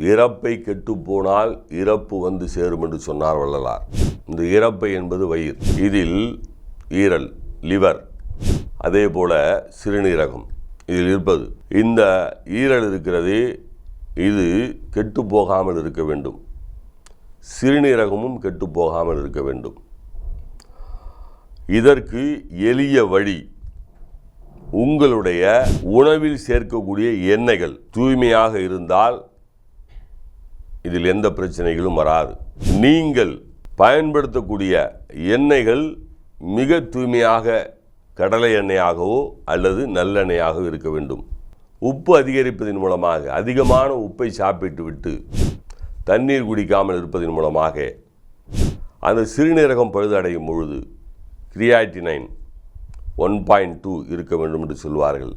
இறப்பை கெட்டுப்போனால் இறப்பு வந்து சேரும் என்று சொன்னார் வள்ளலார். இந்த இறப்பை என்பது வயிறு, இதில் ஈரல், லிவர், அதே போல சிறுநீரகம் இதில் இருப்பது. இந்த ஈரல் இருக்கிறது, இது கெட்டு போகாமல் இருக்க வேண்டும். சிறுநீரகமும் கெட்டு போகாமல் இருக்க வேண்டும். இதற்கு எளிய வழி, உங்களுடைய உணவில் சேர்க்கக்கூடிய எண்ணெய்கள் தூய்மையாக இருந்தால் இதில் எந்த பிரச்சனைகளும் வராது. நீங்கள் பயன்படுத்தக்கூடிய எண்ணெய்கள் மிக தூய்மையாக கடலை எண்ணெயாகவோ அல்லது நல்லெண்ணெயாகவோ இருக்க வேண்டும். உப்பு அதிகரிப்பதன் மூலமாக, அதிகமான உப்பை சாப்பிட்டு விட்டு தண்ணீர் குடிக்காமல் இருப்பதன் மூலமாக அந்த சிறுநீரகம் பழுதடையும் பொழுது கிரியாட்டினைன் 1.2 இருக்க வேண்டும் என்று சொல்வார்கள்.